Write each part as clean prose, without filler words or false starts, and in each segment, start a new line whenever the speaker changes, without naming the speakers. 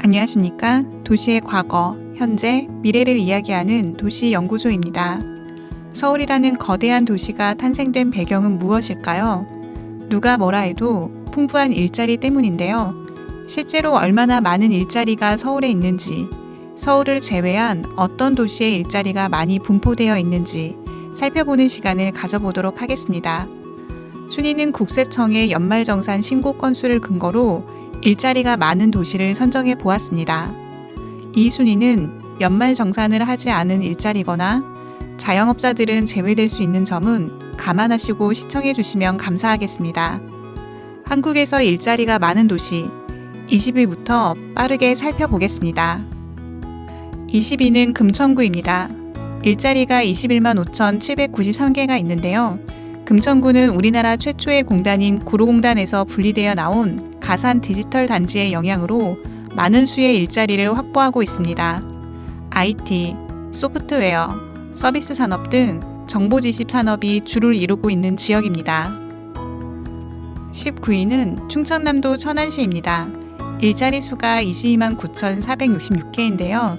안녕하십니까? 도시의 과거, 현재, 미래를 이야기하는 도시연구소입니다. 서울이라는 거대한 도시가 탄생된 배경은 무엇일까요? 누가 뭐라 해도 풍부한 일자리 때문인데요. 실제로 얼마나 많은 일자리가 서울에 있는지, 서울을 제외한 어떤 도시의 일자리가 많이 분포되어 있는지 살펴보는 시간을 가져보도록 하겠습니다. 순위는 국세청의 연말정산 신고 건수를 근거로 일자리가 많은 도시를 선정해 보았습니다. 이 순위는 연말정산을 하지 않은 일자리거나 자영업자들은 제외될 수 있는 점은 감안하시고 시청해 주시면 감사하겠습니다. 한국에서 일자리가 많은 도시 20위부터 빠르게 살펴보겠습니다. 20위는 금천구입니다. 일자리가 21만 5,793개가 있는데요. 금천구는 우리나라 최초의 공단인 구로공단에서 분리되어 나온 가산 디지털 단지의 영향으로 많은 수의 일자리를 확보하고 있습니다. IT, 소프트웨어, 서비스 산업 등 정보지식 산업이 주를 이루고 있는 지역입니다. 19위는 충청남도 천안시입니다. 일자리 수가 22만 9,466개인데요.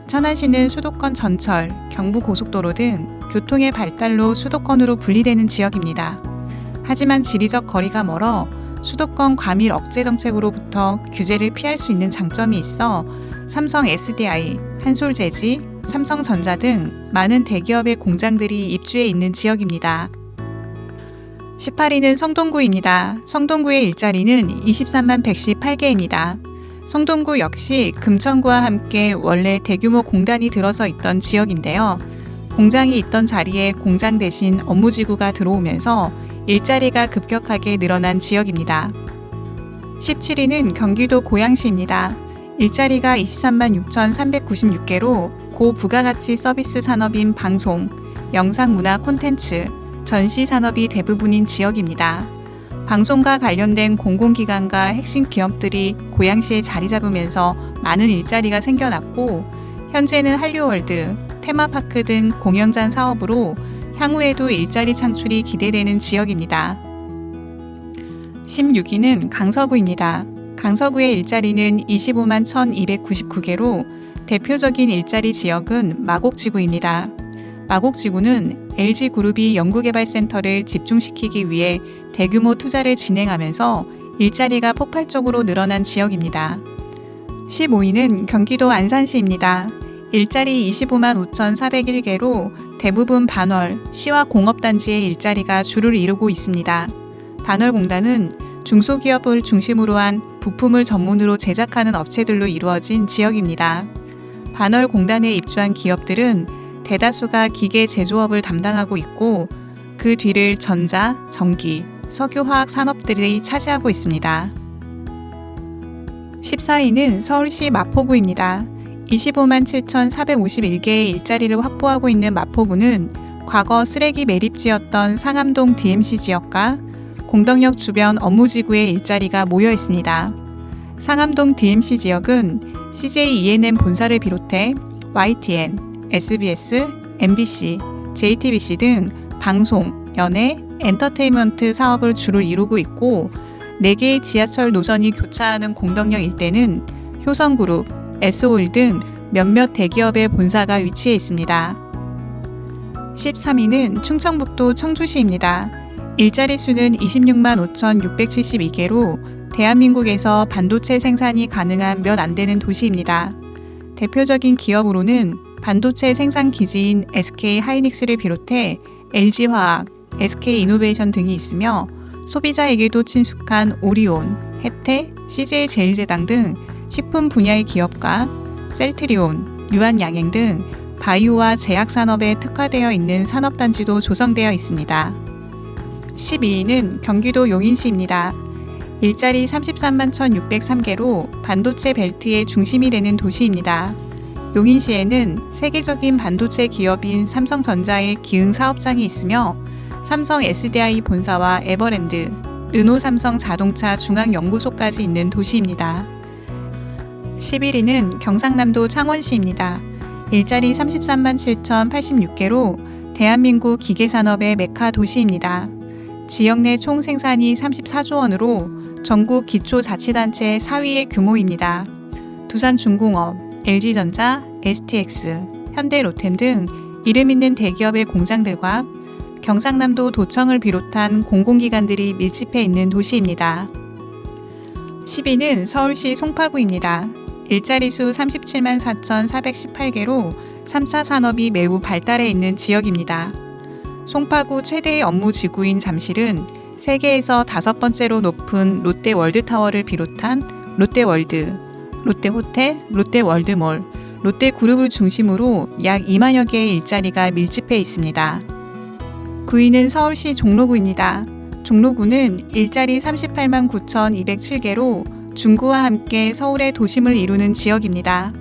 천안시는 수도권 전철, 경부고속도로 등 교통의 발달로 수도권으로 분리되는 지역입니다. 하지만 지리적 거리가 멀어 수도권 과밀 억제 정책으로부터 규제를 피할 수 있는 장점이 있어 삼성 SDI, 한솔재지, 삼성전자 등 많은 대기업의 공장들이 입주해 있는 지역입니다. 18위는 성동구입니다. 성동구의 일자리는 23만 118개입니다. 성동구 역시 금천구와 함께 원래 대규모 공단이 들어서 있던 지역인데요. 공장이 있던 자리에 공장 대신 업무지구가 들어오면서 일자리가 급격하게 늘어난 지역입니다. 17위는 경기도 고양시입니다. 일자리가 23만 6,396개로 고부가가치 서비스 산업인 방송, 영상문화 콘텐츠, 전시 산업이 대부분인 지역입니다. 방송과 관련된 공공기관과 핵심 기업들이 고양시에 자리 잡으면서 많은 일자리가 생겨났고, 현재는 한류월드, 테마파크 등 공연장 사업으로 향후에도 일자리 창출이 기대되는 지역입니다. 16위는 강서구입니다. 강서구의 일자리는 25만 1,299개로 대표적인 일자리 지역은 마곡지구입니다. 마곡지구는 LG그룹이 연구개발센터를 집중시키기 위해 대규모 투자를 진행하면서 일자리가 폭발적으로 늘어난 지역입니다. 15위는 경기도 안산시입니다. 일자리 25만 5,401개로 대부분 반월, 시와 공업단지의 일자리가 주를 이루고 있습니다. 반월공단은 중소기업을 중심으로 한 부품을 전문으로 제작하는 업체들로 이루어진 지역입니다. 반월공단에 입주한 기업들은 대다수가 기계 제조업을 담당하고 있고, 그 뒤를 전자, 전기, 석유화학 산업들이 차지하고 있습니다. 14위는 서울시 마포구입니다. 25만 7,451개의 일자리를 확보하고 있는 마포구는 과거 쓰레기 매립지였던 상암동 DMC 지역과 공덕역 주변 업무지구의 일자리가 모여 있습니다. 상암동 DMC 지역은 CJ ENM 본사를 비롯해 YTN, SBS, MBC, JTBC 등 방송, 연예, 엔터테인먼트 사업을 주로 이루고 있고, 4개의 지하철 노선이 교차하는 공덕역 일대는 효성그룹, S홀 등 몇몇 대기업의 본사가 위치해 있습니다. 13위는 충청북도 청주시입니다. 일자리 수는 26만 5,672개로 대한민국에서 반도체 생산이 가능한 몇 안 되는 도시입니다. 대표적인 기업으로는 반도체 생산 기지인 SK 하이닉스를 비롯해 LG화학, SK이노베이션 등이 있으며, 소비자에게도 친숙한 오리온, 혜태, CJ제일제당 등 식품 분야의 기업과 셀트리온, 유한양행 등 바이오와 제약 산업에 특화되어 있는 산업단지도 조성되어 있습니다. 12위는 경기도 용인시입니다. 일자리 33만 1,603개로 반도체 벨트의 중심이 되는 도시입니다. 용인시에는 세계적인 반도체 기업인 삼성전자의 기흥 사업장이 있으며, 삼성 SDI 본사와 에버랜드, 르노 삼성 자동차 중앙연구소까지 있는 도시입니다. 11위는 경상남도 창원시입니다. 일자리 33만 7,086개로 대한민국 기계산업의 메카 도시입니다. 지역 내 총 생산이 34조 원으로 전국 기초자치단체 4위의 규모입니다. 두산중공업, LG전자, STX, 현대로템 등 이름 있는 대기업의 공장들과 경상남도 도청을 비롯한 공공기관들이 밀집해 있는 도시입니다. 10위는 서울시 송파구입니다. 일자리 수 37만 4,418개로 3차 산업이 매우 발달해 있는 지역입니다. 송파구 최대의 업무 지구인 잠실은 세계에서 5번째로 높은 롯데월드타워를 비롯한 롯데월드, 롯데호텔, 롯데월드몰, 롯데그룹을 중심으로 약 2만여 개의 일자리가 밀집해 있습니다. 9위는 서울시 종로구입니다. 종로구는 일자리 38만 9,207개로 중구와 함께 서울의 도심을 이루는 지역입니다.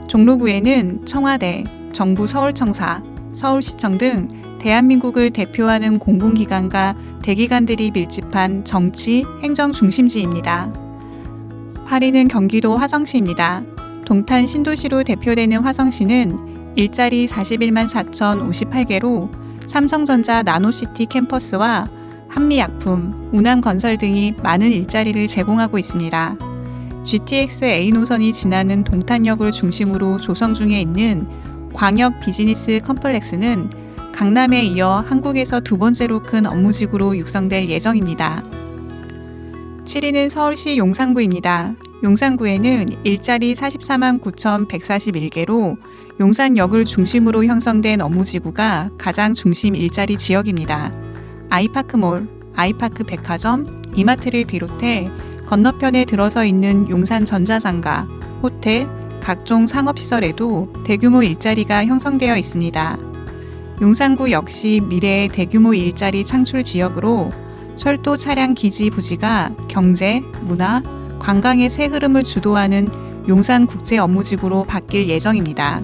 종로구에는 청와대, 정부 서울청사, 서울시청 등 대한민국을 대표하는 공공기관과 대기관들이 밀집한 정치, 행정 중심지입니다. 8위는 경기도 화성시입니다. 동탄 신도시로 대표되는 화성시는 일자리 41만 4,058개로 삼성전자 나노시티 캠퍼스와 한미약품, 운암건설 등이 많은 일자리를 제공하고 있습니다. GTX A 노선이 지나는 동탄역을 중심으로 조성 중에 있는 광역 비즈니스 컴플렉스는 강남에 이어 한국에서 2번째로 큰 업무지구로 육성될 예정입니다. 7위는 서울시 용산구입니다. 용산구에는 일자리 44만 9,141개로 용산역을 중심으로 형성된 업무지구가 가장 중심 일자리 지역입니다. 아이파크몰, 아이파크백화점, 이마트를 비롯해 건너편에 들어서 있는 용산전자상가, 호텔, 각종 상업시설에도 대규모 일자리가 형성되어 있습니다. 용산구 역시 미래의 대규모 일자리 창출 지역으로 철도 차량 기지 부지가 경제, 문화, 관광의 새 흐름을 주도하는 용산국제 업무지구로 바뀔 예정입니다.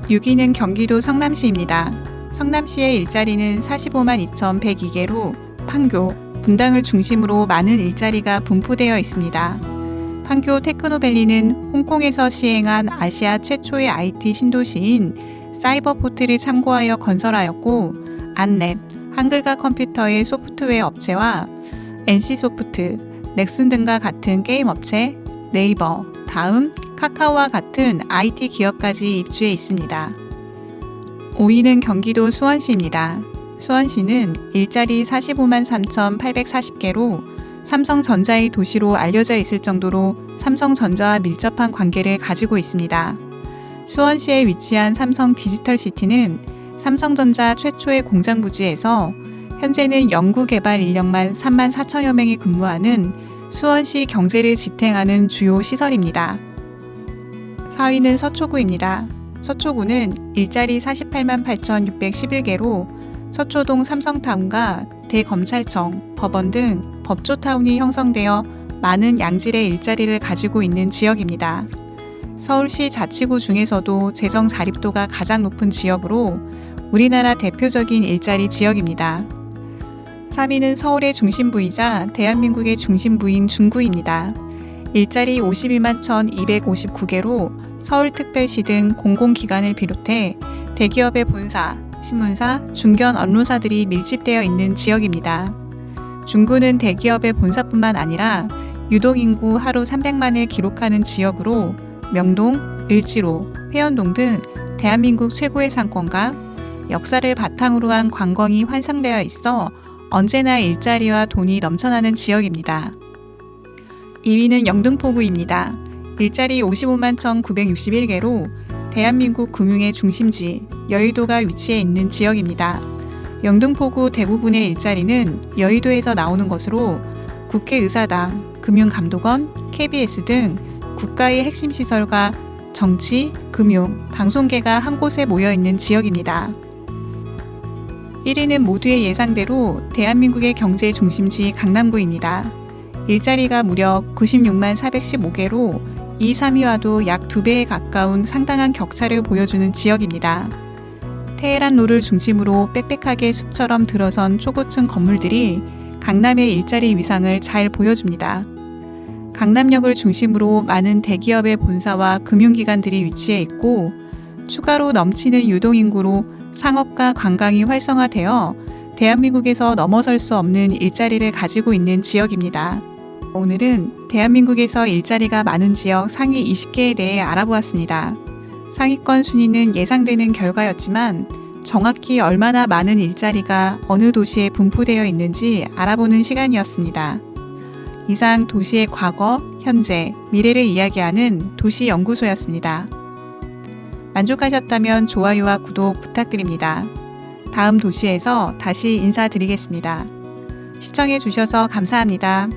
6위는 경기도 성남시입니다. 성남시의 일자리는 45만 2,102개로 판교, 분당을 중심으로 많은 일자리가 분포되어 있습니다. 판교 테크노밸리는 홍콩에서 시행한 아시아 최초의 IT 신도시인 사이버포트를 참고하여 건설하였고, 안랩, 한글과 컴퓨터의 소프트웨어 업체와 NC소프트, 넥슨 등과 같은 게임 업체, 네이버, 다음, 카카오와 같은 IT 기업까지 입주해 있습니다. 5위는 경기도 수원시입니다. 수원시는 일자리 45만 3,840개로 삼성전자의 도시로 알려져 있을 정도로 삼성전자와 밀접한 관계를 가지고 있습니다. 수원시에 위치한 삼성 디지털시티는 삼성전자 최초의 공장 부지에서 현재는 연구개발 인력만 3만 4천여 명이 근무하는 수원시 경제를 지탱하는 주요 시설입니다. 4위는 서초구입니다. 서초구는 일자리 48만 8,611개로 서초동 삼성타운과 대검찰청, 법원 등 법조타운이 형성되어 많은 양질의 일자리를 가지고 있는 지역입니다. 서울시 자치구 중에서도 재정 자립도가 가장 높은 지역으로 우리나라 대표적인 일자리 지역입니다. 3위는 서울의 중심부이자 대한민국의 중심부인 중구입니다. 일자리 52만 1,259개로 서울특별시 등 공공기관을 비롯해 대기업의 본사, 신문사, 중견 언론사들이 밀집되어 있는 지역입니다. 중구는 대기업의 본사뿐만 아니라 유동인구 하루 300만을 기록하는 지역으로 명동, 을지로, 회원동 등 대한민국 최고의 상권과 역사를 바탕으로 한 관광이 환상되어 있어 언제나 일자리와 돈이 넘쳐나는 지역입니다. 2위는 영등포구입니다. 일자리 55만 1,961개로 대한민국 금융의 중심지, 여의도가 위치해 있는 지역입니다. 영등포구 대부분의 일자리는 여의도에서 나오는 것으로 국회의사당, 금융감독원, KBS 등 국가의 핵심 시설과 정치, 금융, 방송계가 한 곳에 모여 있는 지역입니다. 1위는 모두의 예상대로 대한민국의 경제 중심지 강남구입니다. 일자리가 무려 96만 415개로 2, 3위와도 약 2배에 가까운 상당한 격차를 보여주는 지역입니다. 테헤란로를 중심으로 빽빽하게 숲처럼 들어선 초고층 건물들이 강남의 일자리 위상을 잘 보여줍니다. 강남역을 중심으로 많은 대기업의 본사와 금융기관들이 위치해 있고 추가로 넘치는 유동인구로 상업과 관광이 활성화되어 대한민국에서 넘어설 수 없는 일자리를 가지고 있는 지역입니다. 오늘은 대한민국에서 일자리가 많은 지역 상위 20개에 대해 알아보았습니다. 상위권 순위는 예상되는 결과였지만 정확히 얼마나 많은 일자리가 어느 도시에 분포되어 있는지 알아보는 시간이었습니다. 이상 도시의 과거, 현재, 미래를 이야기하는 도시연구소였습니다. 만족하셨다면 좋아요와 구독 부탁드립니다. 다음 도시에서 다시 인사드리겠습니다. 시청해 주셔서 감사합니다.